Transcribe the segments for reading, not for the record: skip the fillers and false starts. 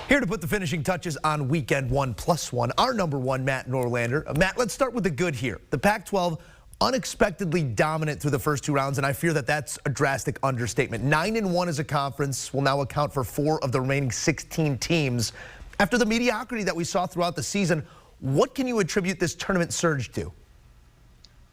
Here to put the finishing touches on weekend 1+1, our number one, Matt Norlander. Matt, let's start with the good here. The Pac-12 unexpectedly dominant through the first two rounds, and I fear that that's a drastic understatement. 9-1 as a conference will now account for 4 of the remaining 16 teams. After the mediocrity that we saw throughout the season, what can you attribute this tournament surge to?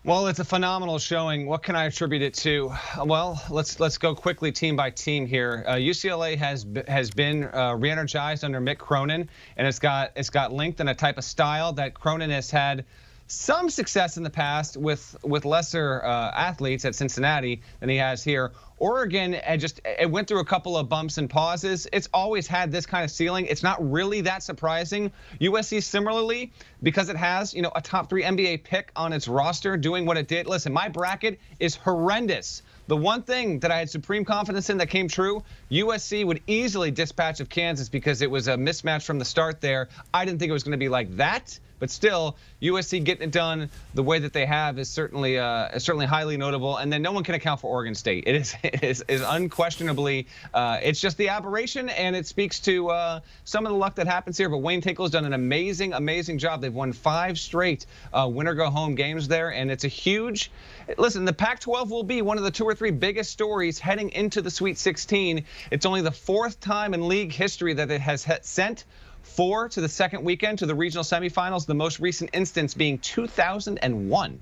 Well, it's a phenomenal showing. What can I attribute it to? Well, let's go quickly team by team here. UCLA has been re-energized under Mick Cronin, and it's got length and a type of style that Cronin has had some success in the past with lesser athletes at Cincinnati than he has here. Oregon it went through a couple of bumps and pauses. It's always had this kind of ceiling. It's not really that surprising. USC similarly, because it has, a top 3 NBA pick on its roster doing what it did. Listen, my bracket is horrendous. The one thing that I had supreme confidence in that came true, USC would easily dispatch of Kansas because it was a mismatch from the start there. I didn't think it was going to be like that. But still, USC getting it done the way that they have is certainly highly notable. And then no one can account for Oregon State. It is unquestionably, it's just the aberration, and it speaks to some of the luck that happens here. But Wayne Tinkle's done an amazing job. They've won 5 straight winner-go-home games there, and it's a huge. Listen, the Pac-12 will be one of the 2 or 3 biggest stories heading into the Sweet 16. It's only the 4th time in league history that it has sent 4 to the second weekend to the regional semifinals, the most recent instance being 2001.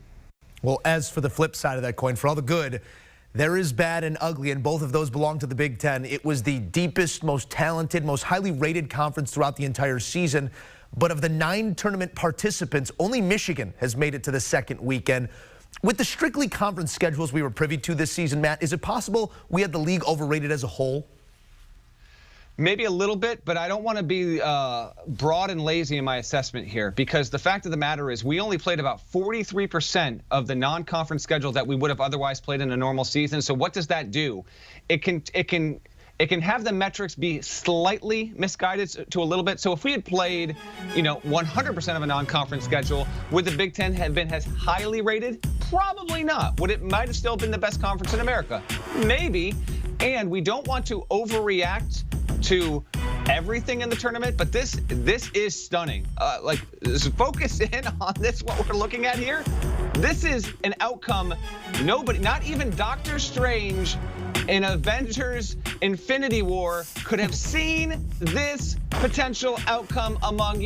Well, as for the flip side of that coin, for all the good, there is bad and ugly, and both of those belong to the Big Ten. It was the deepest, most talented, most highly rated conference throughout the entire season. But of the 9 tournament participants, only Michigan has made it to the second weekend. With the strictly conference schedules we were privy to this season, Matt, is it possible we had the league overrated as a whole? Maybe a little bit, but I don't want to be broad and lazy in my assessment here, because the fact of the matter is we only played about 43% of the non-conference schedule that we would have otherwise played in a normal season. So what does that do? It can have the metrics be slightly misguided to a little bit. So if we had played, 100% of a non-conference schedule, would the Big Ten have been as highly rated? Probably not. Might have still been the best conference in America? Maybe. And we don't want to overreact to everything in the tournament, but this is stunning. Focus in on this, what we're looking at here. This is an outcome nobody, not even Doctor Strange in Avengers Infinity War, could have seen this potential outcome among,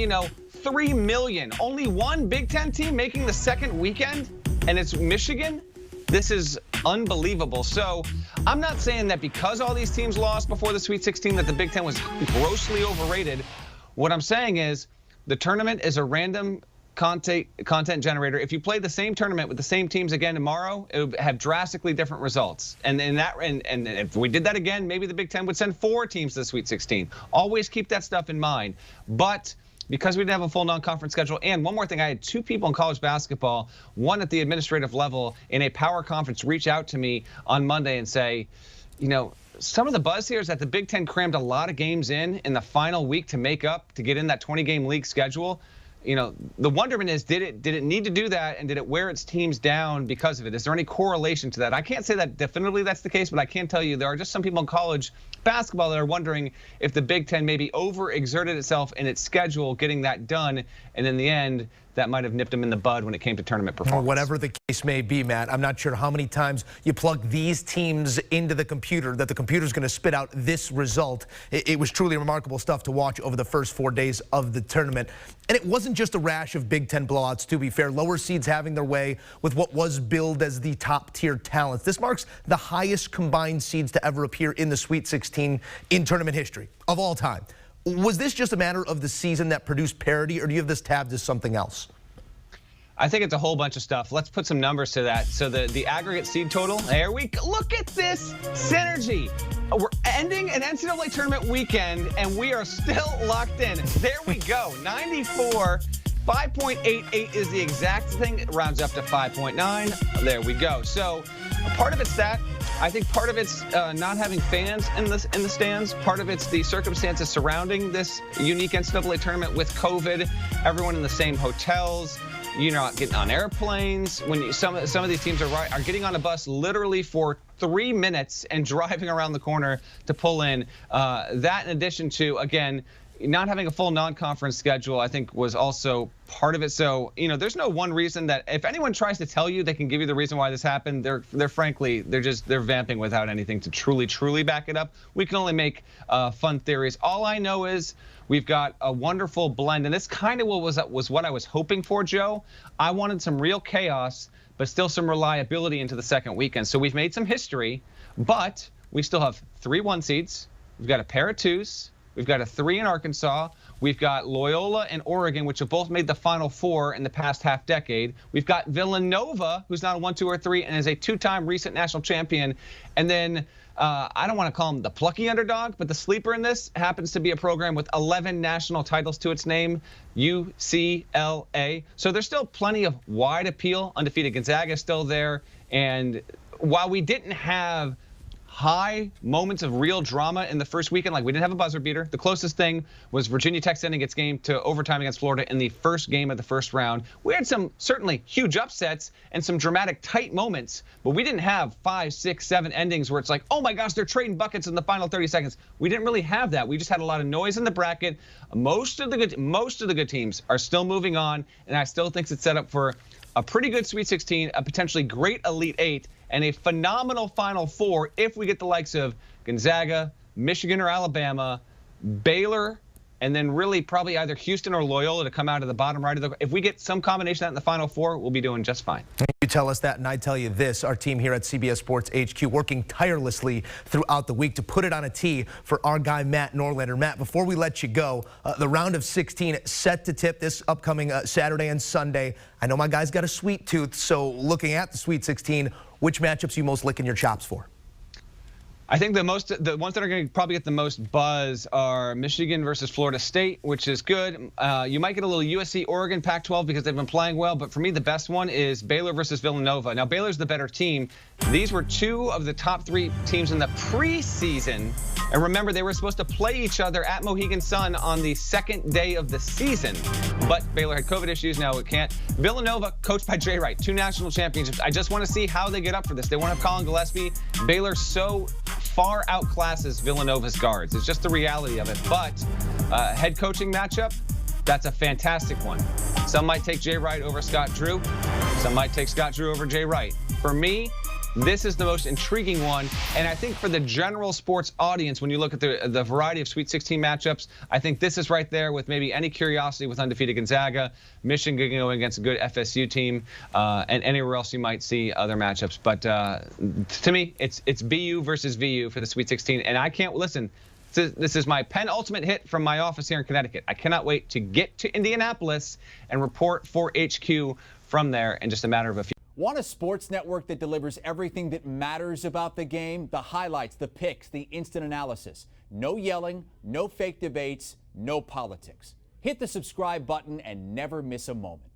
3 million. Only one Big Ten team making the second weekend, and it's Michigan. This is unbelievable. So I'm not saying that because all these teams lost before the Sweet 16 that the Big Ten was grossly overrated. What I'm saying is the tournament is a random content generator. If you play the same tournament with the same teams again tomorrow, it would have drastically different results. And if we did that again, maybe the Big Ten would send 4 teams to the Sweet 16. Always keep that stuff in mind. But because we didn't have a full non-conference schedule. And one more thing, I had 2 people in college basketball, one at the administrative level in a power conference, reach out to me on Monday and say, some of the buzz here is that the Big Ten crammed a lot of games in the final week to make up, to get in that 20-game league schedule. The wonderment is, did it need to do that, and did it wear its teams down because of it? Is there any correlation to that? I can't say that definitively that's the case, but I can tell you there are just some people in college basketball that are wondering if the Big Ten maybe overexerted itself in its schedule getting that done, and in the end, that might have nipped them in the bud when it came to tournament performance. Or whatever the case may be, Matt, I'm not sure how many times you plug these teams into the computer that the computer's going to spit out this result. It was truly remarkable stuff to watch over the first 4 days of the tournament. And it wasn't just a rash of Big Ten blowouts, to be fair. Lower seeds having their way with what was billed as the top-tier talents. This marks the highest combined seeds to ever appear in the Sweet 16 in tournament history of all time. Was this just a matter of the season that produced parity, or do you have this tabbed as something else? I think it's a whole bunch of stuff. Let's put some numbers to that. So the aggregate seed total, there we go. Look at this synergy. We're ending an NCAA tournament weekend, and we are still locked in. There we go, 94. 5.88 is the exact thing. It rounds up to 5.9. There we go. So part of it's that. I think part of it's not having fans in the stands. Part of it's the circumstances surrounding this unique NCAA tournament with COVID. Everyone in the same hotels. You're not getting on airplanes. When some of these teams are getting on a bus literally for 3 minutes and driving around the corner to pull in. That in addition to, again, not having a full non-conference schedule, I think, was also part of it. So, there's no one reason that if anyone tries to tell you they can give you the reason why this happened, they're vamping without anything to truly back it up. We can only make fun theories. All I know is we've got a wonderful blend, and this kind of was what I was hoping for, Joe. I wanted some real chaos, but still some reliability into the second weekend. So we've made some history, but we still have 3 1 seeds. We've got a pair of 2s. We've got a 3 in Arkansas. We've got Loyola and Oregon, which have both made the Final Four in the past half decade. We've got Villanova, who's not a 1, 2, or 3, and is a 2-time recent national champion. And then I don't want to call him the plucky underdog, but the sleeper in this happens to be a program with 11 national titles to its name, UCLA. So there's still plenty of wide appeal. Undefeated Gonzaga is still there. And while we didn't have high moments of real drama in the first weekend, like we didn't have a buzzer beater. The closest thing was Virginia Tech sending its game to overtime against Florida in the first game of the first round. We had some certainly huge upsets and some dramatic tight moments, but we didn't have 5, 6, 7 endings where it's like, oh my gosh, they're trading buckets in the final 30 seconds. We didn't really have that. We just had a lot of noise in the bracket. Most of the good teams are still moving on, and I still think it's set up for a pretty good Sweet 16, a potentially great Elite 8, and a phenomenal Final Four if we get the likes of Gonzaga, Michigan or Alabama, Baylor, and then really probably either Houston or Loyola to come out of the bottom right of the. If we get some combination of that in the Final Four, we'll be doing just fine. You tell us that, and I tell you this. Our team here at CBS Sports HQ working tirelessly throughout the week to put it on a tee for our guy, Matt Norlander. Matt, before we let you go, the round of 16 set to tip this upcoming Saturday and Sunday. I know my guy's got a sweet tooth, so looking at the Sweet 16, which matchups are you most licking your chops for? I think the ones that are going to probably get the most buzz are Michigan versus Florida State, which is good. You might get a little USC Oregon Pac-12 because they've been playing well, but for me the best one is Baylor versus Villanova. Now Baylor's the better team. These were 2 of the top 3 teams in the preseason, and remember they were supposed to play each other at Mohegan Sun on the second day of the season, but Baylor had COVID issues. Now it can't. Villanova, coached by Jay Wright, 2 national championships. I just want to see how they get up for this. They won't have Colin Gillespie. Baylor so far outclasses Villanova's guards. It's just the reality of it. But head coaching matchup, that's a fantastic one. Some might take Jay Wright over Scott Drew. Some might take Scott Drew over Jay Wright. For me, this is the most intriguing one, and I think for the general sports audience, when you look at the variety of Sweet 16 matchups, I think this is right there with maybe any curiosity with undefeated Gonzaga, Michigan going against a good FSU team, and anywhere else you might see other matchups. But to me, it's BU versus VU for the Sweet 16, and I can't listen. This is my penultimate hit from my office here in Connecticut. I cannot wait to get to Indianapolis and report for HQ from there in just a matter of a few. Want a sports network that delivers everything that matters about the game? The highlights, the picks, the instant analysis. No yelling, no fake debates, no politics. Hit the subscribe button and never miss a moment.